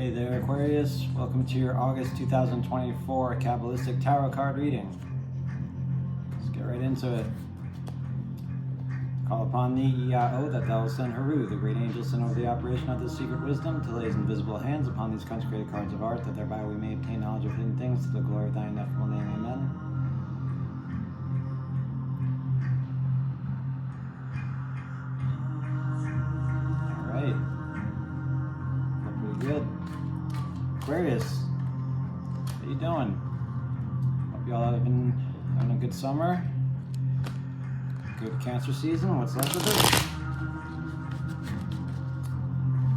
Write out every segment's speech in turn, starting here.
Hey there, Aquarius. Welcome to your August 2024 Kabbalistic Tarot card reading. Let's get right into it. Call upon thee, Yahweh, that thou wilt send Haru, the great angel, sent over the operation of this secret wisdom, to lay his invisible hands upon these consecrated cards of art, that thereby we may obtain knowledge of hidden things to the glory of thy ineffable name. Amen. All right. Look pretty good. Aquarius, how you doing? Hope y'all have been having a good summer. Good Cancer season. What's left of it?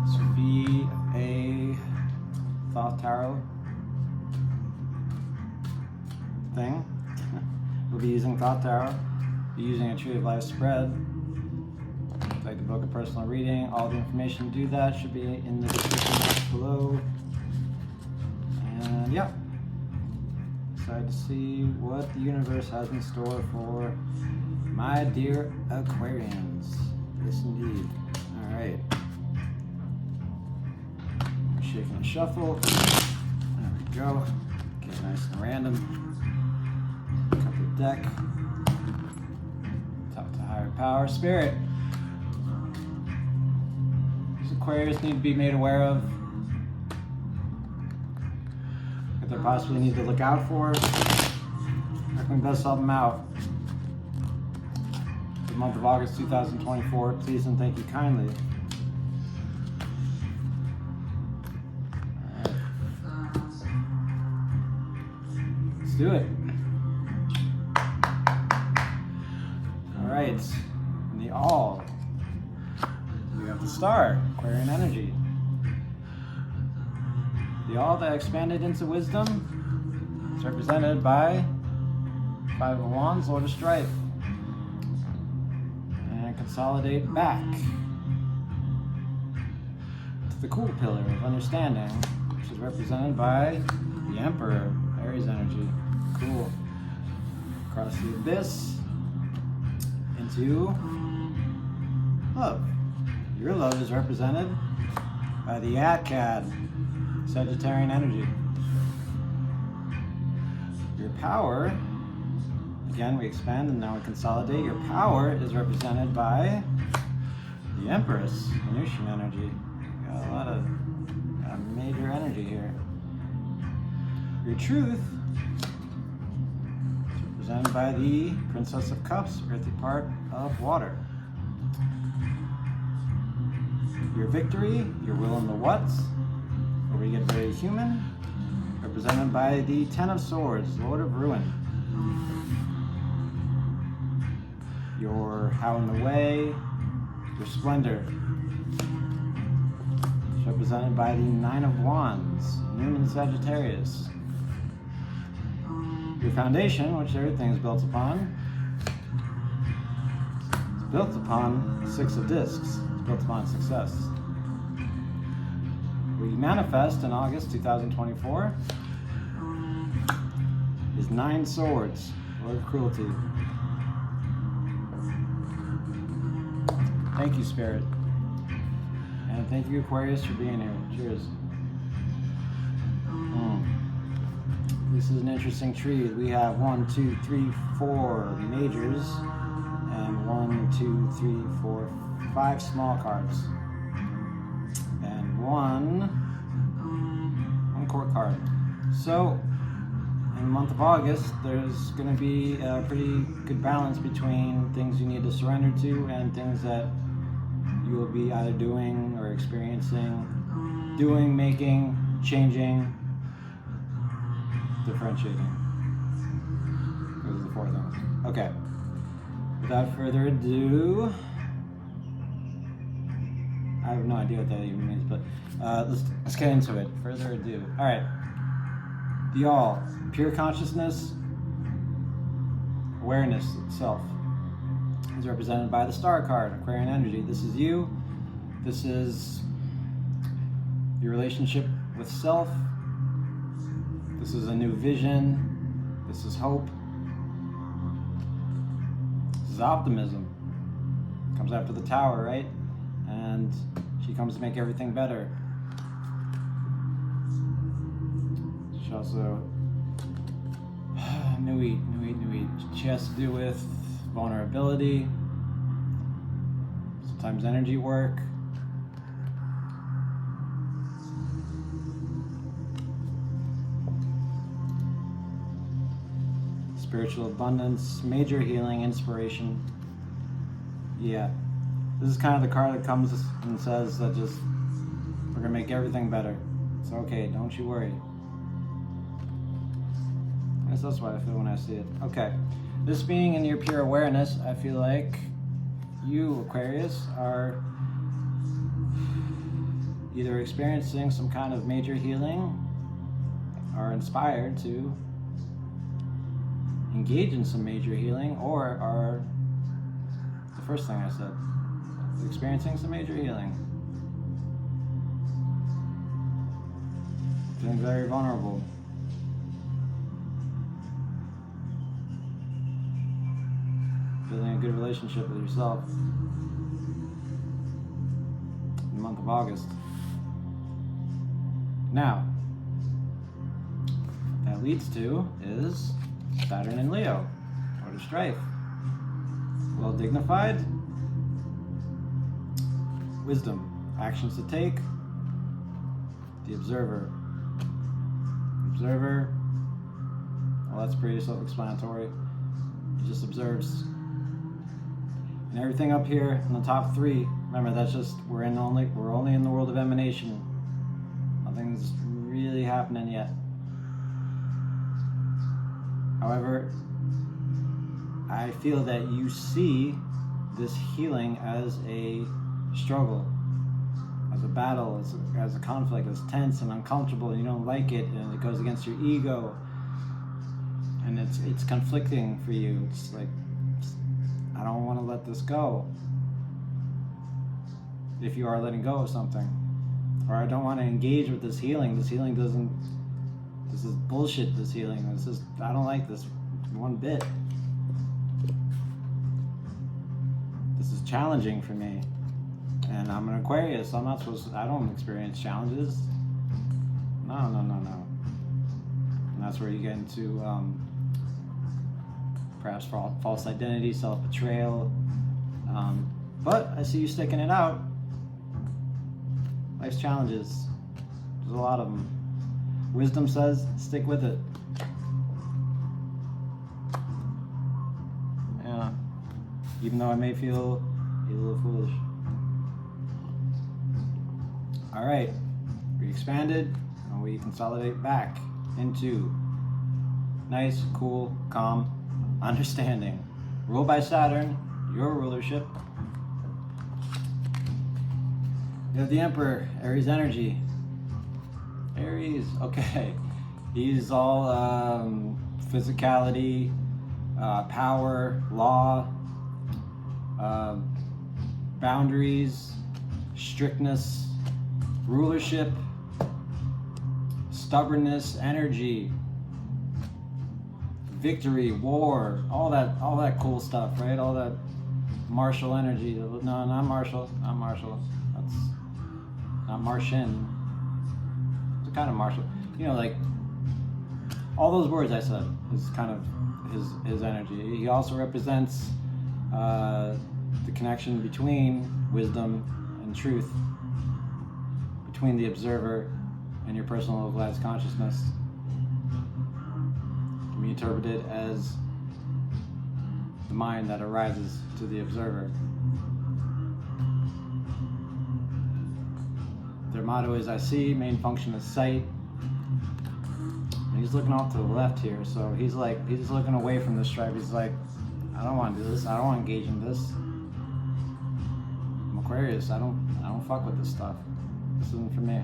This would be a Thoth Tarot thing. We'll be using Thoth Tarot. Be using a Tree of Life spread. If you'd like to book a personal reading, all the information to do that should be in the description box below. And yeah, excited to see what the universe has in store for my dear Aquarians. Yes, indeed. All right. Shake and shuffle. There we go. Get it nice and random. Cut the deck. Talk to higher power. Spirit. These Aquarius need to be made aware of. If they possibly need to look out for. How can we best help them out? Month of August 2024, please and thank you kindly. All right. Let's do it. All right, in the all, we have the star, Aquarian energy. The all that expanded into wisdom is represented by Five of Wands, Lord of Strife. Consolidate back to the cool pillar of understanding, which is represented by the Emperor, Aries energy. Cool. Across the abyss into love. Your love is represented by the Atcad, Sagittarian energy. Your power, again, we expand and now we consolidate. Your power is represented by the Empress, Venusian energy. Got a lot of major energy here. Your truth is represented by the Princess of Cups, earthy part of water. Your victory, your will and the what's, where we get very human, represented by the Ten of Swords, Lord of Ruin. Your how in the way, your splendor, is represented by the Nine of Wands, Moon in Sagittarius. Your foundation, which everything is built upon, is built upon the Six of Discs. It's built upon success. We manifest in August 2024 is Nine Swords, Lord of Cruelty. Thank you, Spirit. And thank you, Aquarius, for being here. Cheers. This is an interesting tree. We have 1, 2, 3, 4 majors, and 1, 2, 3, 4, 5 small cards. And one court card. So, in the month of August, there's going to be a pretty good balance between things you need to surrender to and things that you will be either doing or experiencing, doing, making, changing, differentiating. Those are the 4 things. Okay. Without further ado, I have no idea what that even means, but let's get into it. Further ado. All right. The all, pure consciousness, awareness itself, is represented by the star card, Aquarian energy. This is you. This is your relationship with self. This is a new vision. This is hope. This is optimism. Comes after the tower, right? And she comes to make everything better. also Nui. She has to do with vulnerability, sometimes energy work. Spiritual abundance, major healing, inspiration. Yeah. This is kind of the card that comes and says that just, we're gonna make everything better. It's okay, don't you worry. I guess that's what I feel when I see it. Okay. This being in your pure awareness, I feel like you, Aquarius, are either experiencing some kind of major healing or inspired to engage in some major healing, or are, the first thing I said, experiencing some major healing. Feeling very vulnerable. Building a good relationship with yourself. In the month of August. Now, what that leads to is Saturn in Leo, Lord of Strife. Well dignified. Wisdom, actions to take. The Observer. Observer, well, that's pretty self-explanatory. He just observes. And everything up here in the top three, remember, that's just, we're only in the world of emanation. Nothing's really happening yet. However, I feel that you see this healing as a struggle, as a battle, as a conflict, as tense and uncomfortable, and you don't like it, and it goes against your ego, and it's conflicting for you. It's like, I don't want to let this go. If you are letting go of something, or I don't want to engage with this healing. This healing doesn't. This is bullshit. This healing. I don't like this one bit. This is challenging for me. And I'm an Aquarius, so I don't experience challenges. No. And that's where you get into perhaps false identity, self-betrayal. But I see you sticking it out. Life's challenges. There's a lot of them. Wisdom says, stick with it. Yeah. Even though I may feel a little foolish. Alright, we expanded and we consolidate back into nice, cool, calm understanding. Ruled by Saturn, your rulership. You have the Emperor, Aries energy. Aries, okay. He's all physicality, power, law, boundaries, strictness, rulership, stubbornness, energy, victory, war, all that cool stuff, right? All that martial energy. No, not martial. That's not Martian. It's a kind of martial. You know, like all those words I said is kind of his energy. He also represents the connection between wisdom and truth, between the observer and your personal localized consciousness. It can be interpreted as the mind that arises to the observer. Their motto is, I see, main function is sight. And he's looking off to the left here, so he's looking away from the stripe. He's like, I don't want to do this. I don't want to engage in this. I'm Aquarius. I don't fuck with this stuff. This isn't for me.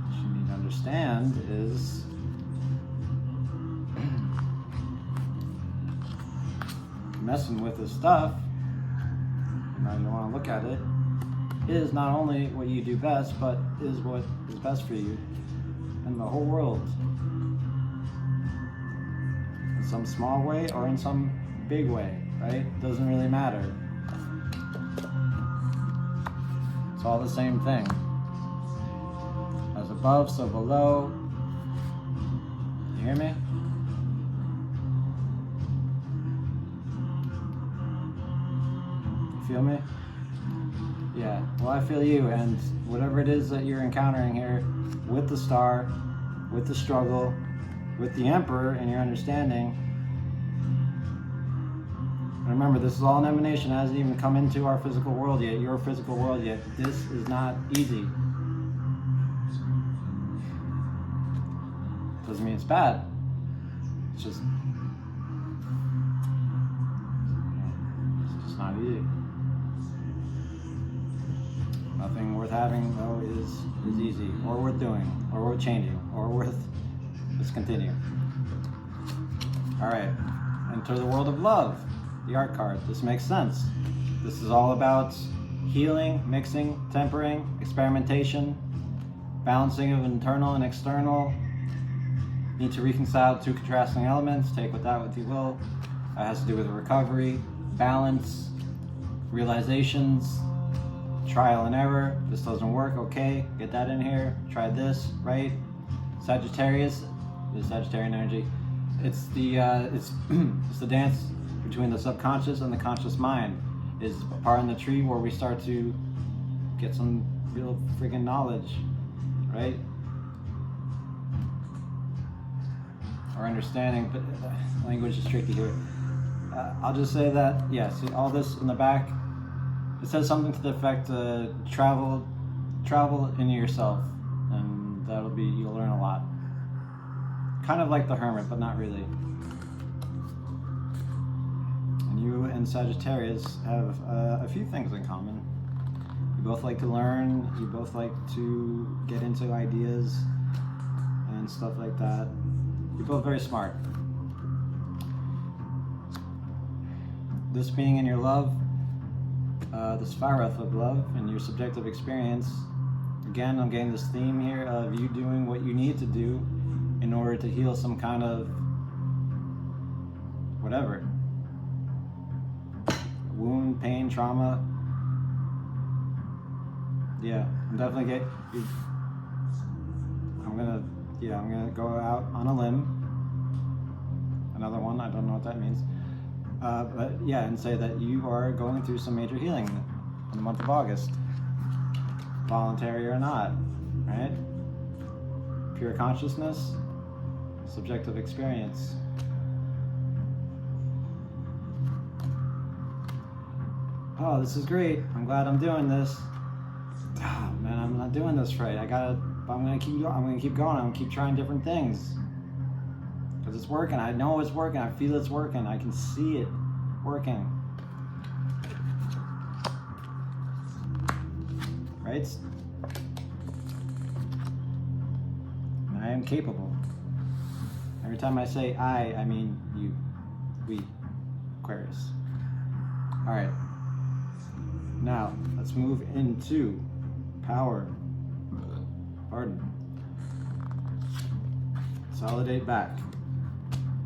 What you need to understand is messing with this stuff, you know, you want to look at it, is not only what you do best, but is what is best for you and the whole world. In some small way or in some big way, right? Doesn't really matter. It's all the same thing. above, so below. You hear me? You feel me? Yeah, well, I feel you, and whatever it is that you're encountering here with the star, with the struggle, with the Emperor and your understanding, remember, this is all an emanation. It hasn't even come into our physical world yet, your physical world yet. This is not easy. Doesn't mean it's bad. It's just not easy. Nothing worth having, though, is easy, or worth doing, or worth changing, or worth... Let's continue. All right, enter the world of love. The art card. This makes sense. This is all about healing, mixing, tempering, experimentation, balancing of internal and external. Need to reconcile two contrasting elements. Take with that what you will. That has to do with recovery, balance, realizations, trial and error. This doesn't work. Okay, get that in here. Try this, right? Sagittarius, the Sagittarian energy. It's the it's the dance between the subconscious and the conscious mind. Is a part in the tree where we start to get some real freaking knowledge, right? Or understanding, but language is tricky here. I'll just say that, yeah, see all this in the back, it says something to the effect, travel into yourself, and that'll be, you'll learn a lot. Kind of like the Hermit, but not really. And you and Sagittarius have a few things in common. You both like to learn, you both like to get into ideas and stuff like that. You're both very smart. This being in your love, this Farath of love and your subjective experience, again, I'm getting this theme here of you doing what you need to do in order to heal some kind of whatever. Wound, pain, trauma. Yeah, I'm definitely I'm gonna go out on a limb. Another one, I don't know what that means. But yeah, and say that you are going through some major healing in the month of August. Voluntary or not, right? Pure consciousness, subjective experience. Oh, this is great. I'm glad I'm doing this. Oh, man, I'm not doing this right. I'm gonna keep going. I'm gonna keep trying different things. Because it's working. I know it's working. I feel it's working. I can see it working. Right? And I am capable. Every time I say I mean you. We. Aquarius. Alright. Now, let's move into power. Pardon. Consolidate back.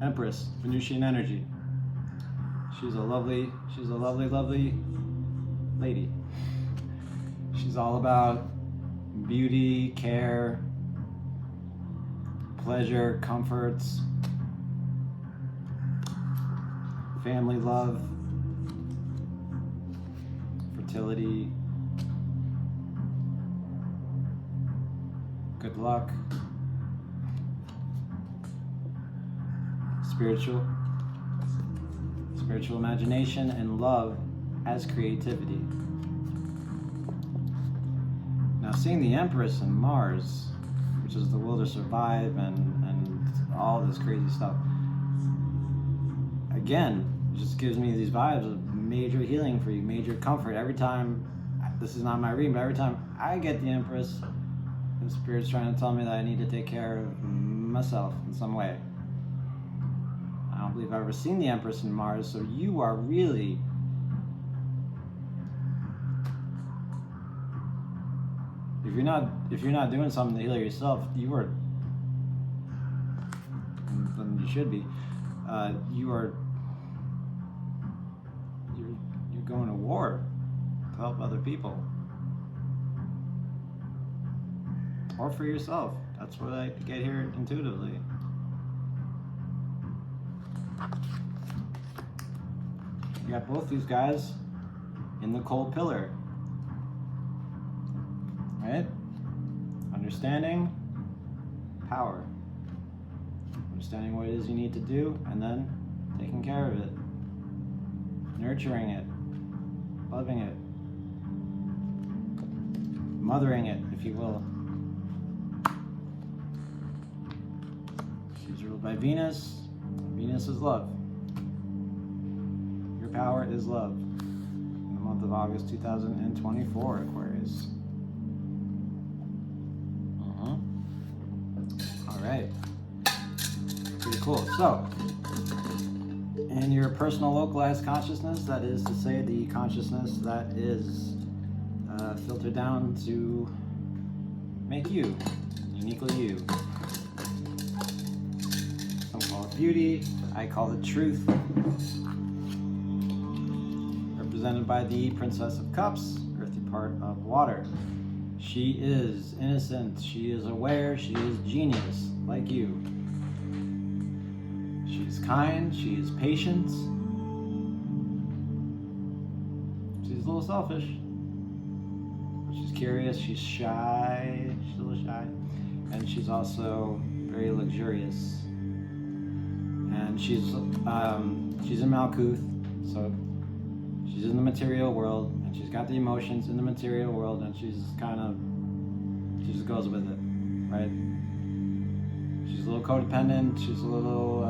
Empress, Venusian energy. She's a lovely lady. She's all about beauty, care, pleasure, comforts, family love, fertility, good luck, spiritual imagination, and love as creativity. Now, seeing the Empress and Mars, which is the will to survive and all this crazy stuff, again, it just gives me these vibes of major healing for you, major comfort. Every time, this is not my reading, but every time I get the Empress, the Spirit's trying to tell me that I need to take care of myself in some way. I don't believe I've ever seen the Empress in Mars, so you are really if you're not doing something to heal yourself, you're going to war to help other people. or for yourself. That's what I get here intuitively. You got both these guys in the cold pillar, right? Understanding power, understanding what it is you need to do, and then taking care of it, nurturing it, loving it, mothering it, if you will. She's ruled by Venus. Venus is love. Your power is love. In the month of August 2024, Aquarius. All right. Pretty cool. So, in your personal localized consciousness, that is to say the consciousness that is filtered down to make you, uniquely you. Some call it beauty, I call it truth. Represented by the Princess of Cups, earthy part of water. She is innocent, she is aware, she is genius, like you. She's kind, she is patient. She's a little selfish. She's curious, she's shy, she's a little shy. And she's also very luxurious. And she's in Malkuth, so she's in the material world, and she's got the emotions in the material world, and she just goes with it, right? She's a little codependent, she's a little,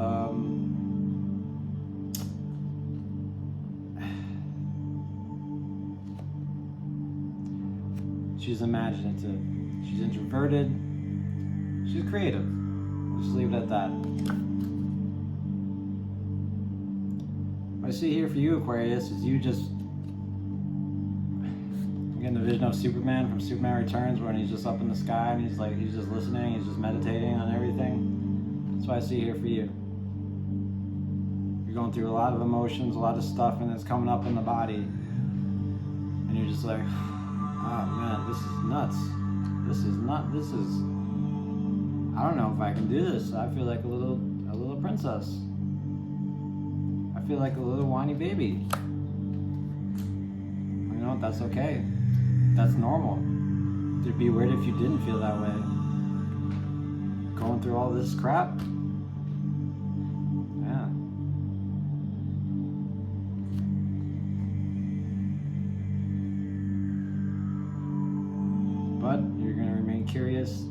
she's imaginative, she's introverted, she's creative. We'll just leave it at that. What I see here for you, Aquarius, is you just, I'm getting the vision of Superman from Superman Returns, when he's just up in the sky and he's just listening, he's just meditating on everything. That's what I see here for you. You're going through a lot of emotions, a lot of stuff, and it's coming up in the body. And you're just like, oh man, this is nuts. I don't know if I can do this. I feel like a little princess. I feel like a little whiny baby. You know what, that's okay. That's normal. It'd be weird if you didn't feel that way. Going through all this crap. Yeah. But you're going to remain curious.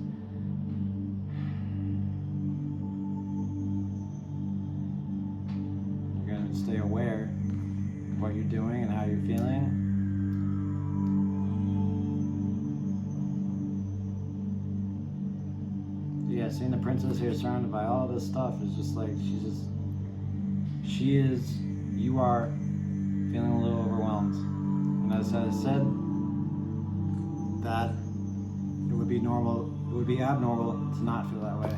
You're going to stay aware of what you're doing and how you're feeling. Yeah, seeing the princess here surrounded by all this stuff is just like, you are feeling a little overwhelmed. And as I said, that it would be abnormal to not feel that way.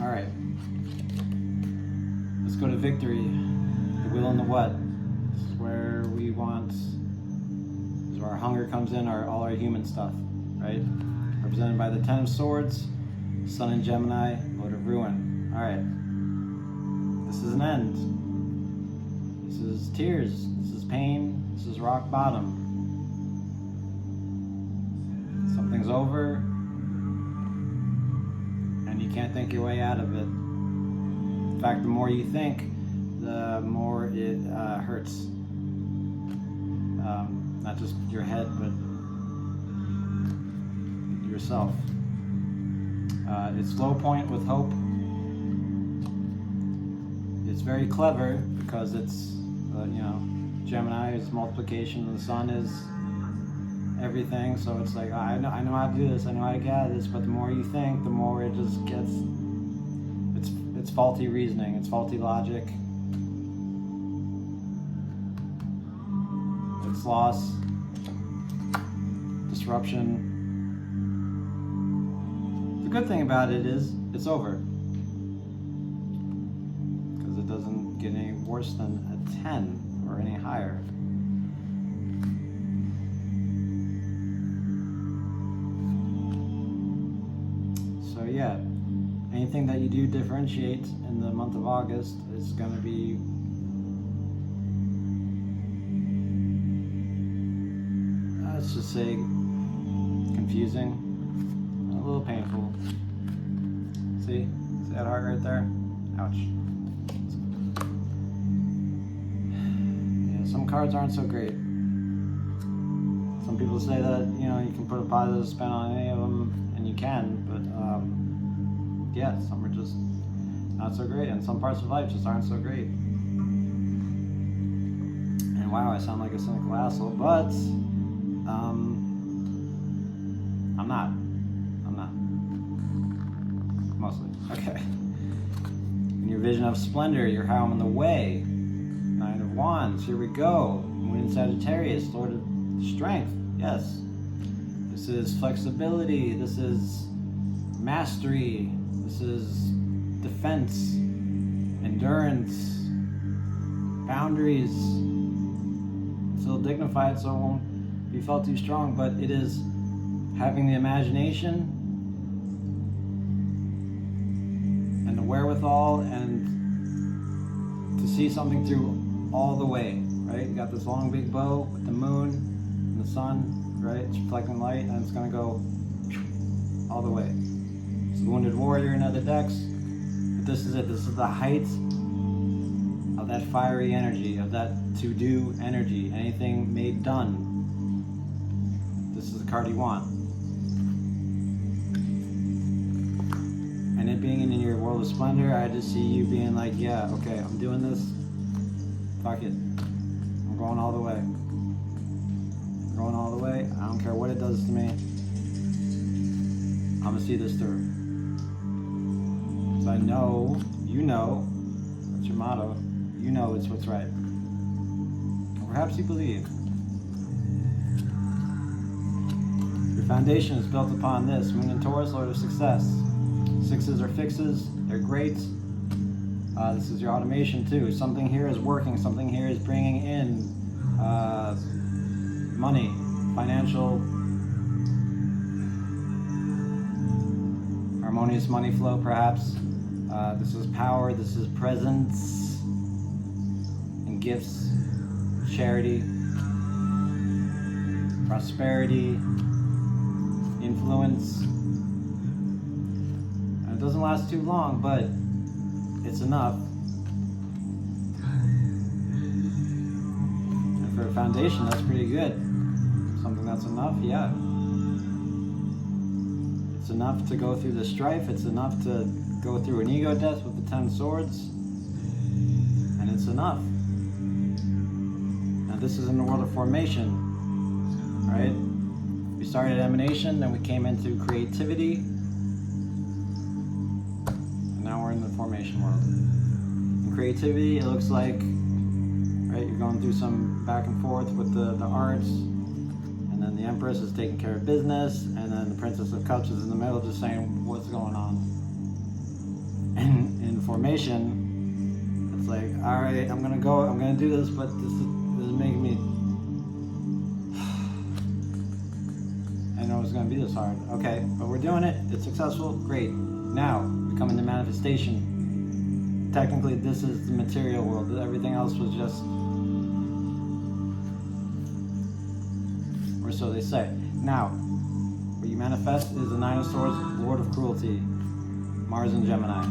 All right, let's go to victory, the will and the what. This is where our hunger comes in, all our human stuff, right? Represented by the Ten of Swords, Sun in Gemini, Lord of Ruin. All right, this is an end. This is tears. This is pain. This is rock bottom. Something's over, and you can't think your way out of it. In fact, the more you think, the more it hurts. Not just your head, but yourself. It's low point with hope. It's very clever because it's, Gemini is multiplication and the sun is everything. So it's like, I know how to do this. I know how to get out of this. But the more you think, the more it just gets. It's faulty reasoning. It's faulty logic. It's loss, disruption. The good thing about it is it's over, because it doesn't get any worse than a 10 or any higher. anything that you do differentiate in the month of August is going to be let's just say confusing, a little painful. See that heart right there? Ouch. Yeah, some cards aren't so great. Some people say that, you know, you can put a positive spin on any of them, and you can, but yeah, some are just not so great, and some parts of life just aren't so great. And wow, I sound like a cynical asshole, but I'm not. Mostly. Okay. In your vision of splendor, you're how I'm in the way. Nine of Wands, here we go. Moon in Sagittarius, Lord of Strength, yes. This is flexibility, this is mastery, this is defense, endurance, boundaries. It's a little dignified, so it won't be felt too strong, but it is having the imagination and the wherewithal and to see something through all the way, right? You got this long big bow with the moon and the sun, right? It's reflecting light, and it's gonna go all the way. It's the Wounded Warrior in other decks, but this is it. This is the height of that fiery energy, of that to-do energy. Anything made done. This is the card you want. And it being in your world of splendor, I just see you being like, yeah, okay, I'm doing this. Fuck it. I'm going all the way. I'm going all the way. I don't care what it does to me. I'm gonna see this through. So I know, you know, that's your motto, you know it's what's right. Or perhaps you believe. Your foundation is built upon this. Moon in Taurus, Lord of Success. Sixes are fixes, they're great. This is your automation too. Something here is working, something here is bringing in money, financial, harmonious money flow perhaps. This is power, this is presence and gifts, charity, prosperity, influence. And it doesn't last too long, but it's enough. And for a foundation, that's pretty good. Something that's enough, yeah. It's enough to go through the strife. It's enough to go through an ego death with the 10 swords. And it's enough. Now this is in the world of formation, right? We started at emanation, then we came into creativity. And now we're in the formation world. In creativity, it looks like, right, you're going through some back and forth with the arts. And then the Empress is taking care of business, and then the Princess of Cups is in the middle just saying, what's going on? And in formation, it's like, all right, I'm gonna do this, but this is making me, I know it's gonna be this hard. Okay, but we're doing it, it's successful, great. Now, we come into manifestation. Technically, this is the material world. Everything else was just, or so they say. Now, what you manifest is the Nine of Swords, Lord of Cruelty, Mars and Gemini.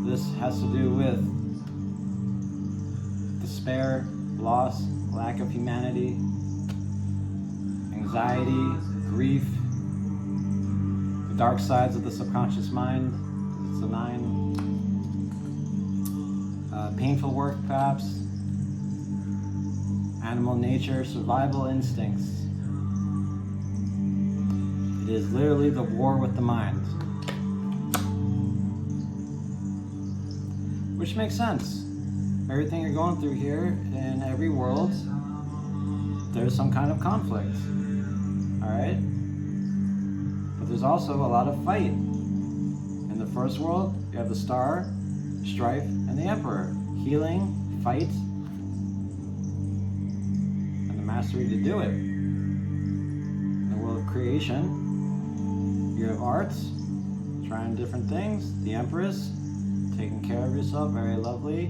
This has to do with despair, loss, lack of humanity, anxiety, grief, the dark sides of the subconscious mind. It's a 9. Painful work, perhaps. Animal nature, survival instincts. It is literally the war with the mind. Which makes sense. Everything you're going through here in every world, there's some kind of conflict. Alright? But there's also a lot of fight. In the first world, you have the Star, Strife, and the Emperor. Healing, fight, and the mastery to do it. In the world of creation, you have arts, trying different things. The Empress, taking care of yourself, very lovely,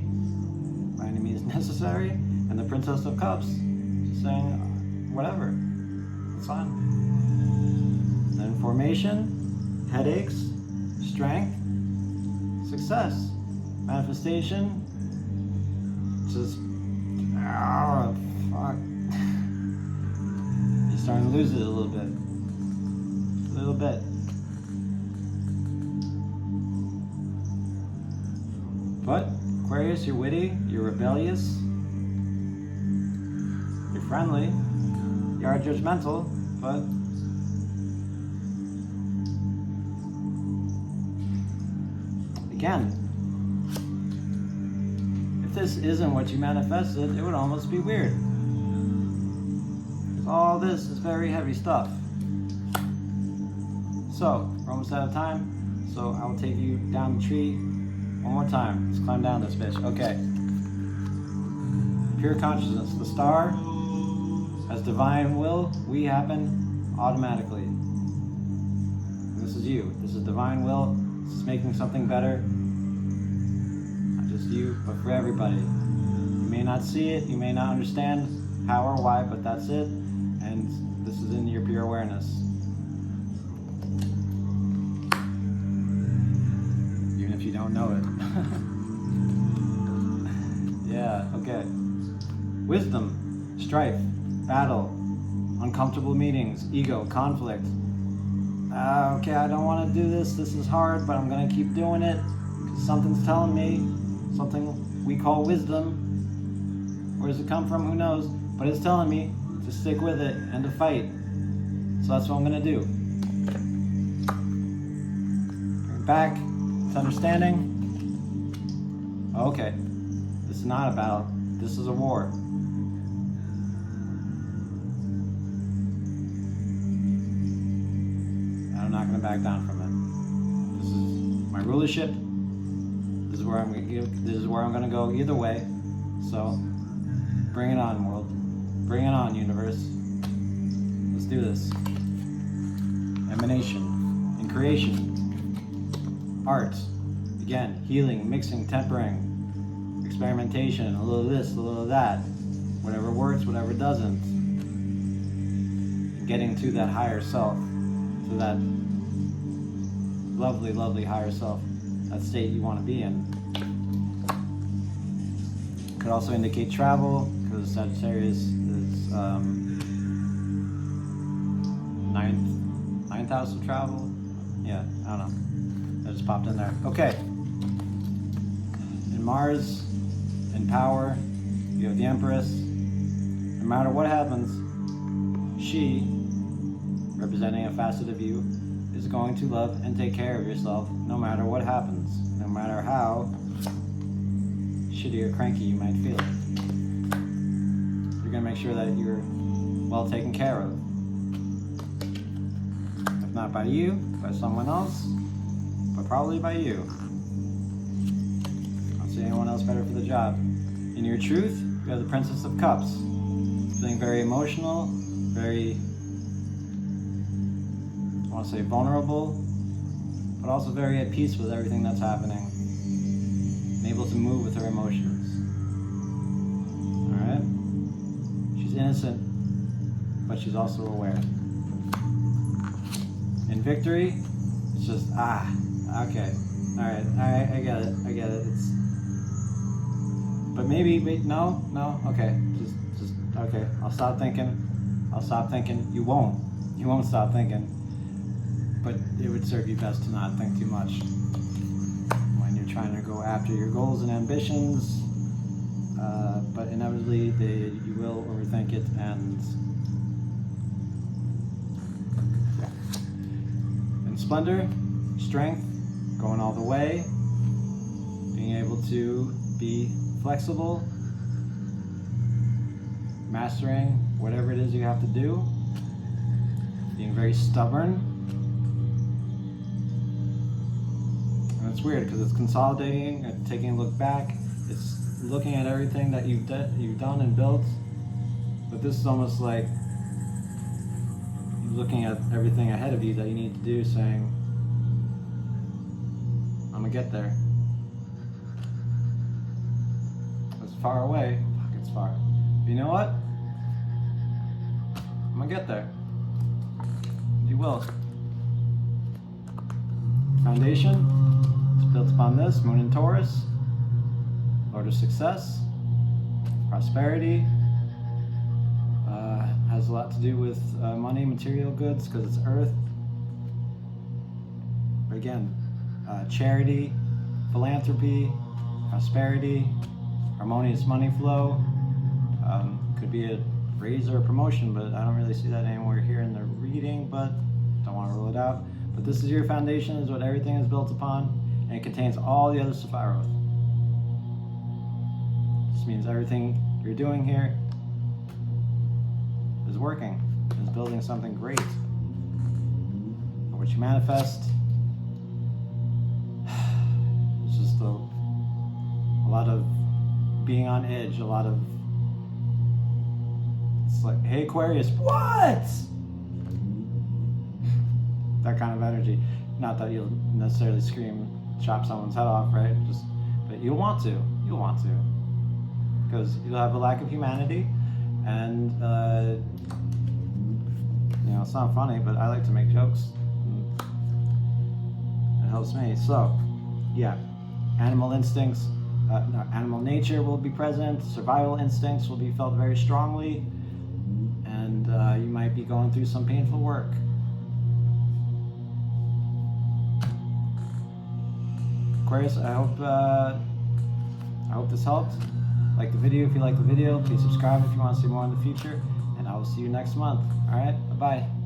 by any means necessary. And the Princess of Cups, saying, whatever, it's fine. Then formation, headaches, strength, success, manifestation, just, oh, fuck. You're starting to lose it a little bit. A little bit. But, Aquarius, you're witty, you're rebellious, you're friendly, you are judgmental, but again, if this isn't what you manifested, it would almost be weird. Because all this is very heavy stuff. So, we're almost out of time, so I will take you down the tree one more time. Let's climb down this bitch. Okay. Pure consciousness. The star has divine will. We happen automatically. This is you. This is divine will. This is making something better. Not just you, but for everybody. You may not see it. You may not understand how or why, but that's it. And this is in your pure awareness. Even if you don't know it. Yeah, okay. Wisdom, strife, battle, uncomfortable meetings, ego, conflict. Okay, I don't want to do this. This is hard, but I'm going to keep doing it because something's telling me, something we call wisdom. Where does it come from? Who knows? But it's telling me to stick with it and to fight. So that's what I'm going to do. Bring it back to understanding. Okay, this is not a battle. This is a war. I'm not going to back down from it. This is my rulership. This is where I'm going to go either way. So, bring it on, world. Bring it on, universe. Let's do this. Emanation and creation. Art. Again, healing, mixing, tempering, experimentation, a little of this, a little of that. Whatever works, whatever doesn't. Getting to that higher self. To that lovely, lovely higher self. That state you want to be in. Could also indicate travel, because Sagittarius is ninth house of travel. Yeah, I don't know. That just popped in there. Okay. In Mars, in power, you have the Empress. No matter what happens, she, representing a facet of you, is going to love and take care of yourself no matter what happens, no matter how shitty or cranky you might feel. You're going to make sure that you're well taken care of. If not by you, by someone else, but probably by you. I don't see anyone else better for the job. In your truth, you have the Princess of Cups. Feeling very emotional, very, I want to say vulnerable, but also very at peace with everything that's happening. And able to move with her emotions. Alright? She's innocent, but she's also aware. In victory, it's just, okay. Alright, I get it. It's, but maybe, wait, no, okay. Just, okay. I'll stop thinking. You won't stop thinking. But it would serve you best to not think too much when you're trying to go after your goals and ambitions. But inevitably, you will overthink it, and yeah. In splendor, strength, going all the way, being able to be flexible, mastering whatever it is you have to do, being very stubborn. And it's weird because it's consolidating and taking a look back. It's looking at everything that you've done and built. But this is almost like you're looking at everything ahead of you that you need to do, saying, get there. It's far away. Fuck, it's far. But you know what? I'm gonna get there. You will. Foundation is built upon this. Moon in Taurus. Lord of success. Prosperity. Has a lot to do with money, material goods, because it's earth. But again, charity, philanthropy, prosperity, harmonious money flow. Could be a raise or a promotion, but I don't really see that anywhere here in the reading, but don't want to rule it out. But this is your foundation, is what everything is built upon, and it contains all the other Sephiroth. This means everything you're doing here is working, is building something great. What you manifest, it's just a lot of being on edge, a lot of, it's like, hey Aquarius, what? That kind of energy. Not that you'll necessarily scream, chop someone's head off, right? But you'll want to, because you'll have a lack of humanity, and it's not funny, but I like to make jokes. It helps me. So, yeah, animal instincts, animal nature will be present. Survival instincts will be felt very strongly, and you might be going through some painful work. Aquarius, I hope this helped. Like the video if you like the video. Please subscribe if you want to see more in the future. And I will see you next month. Alright, bye-bye.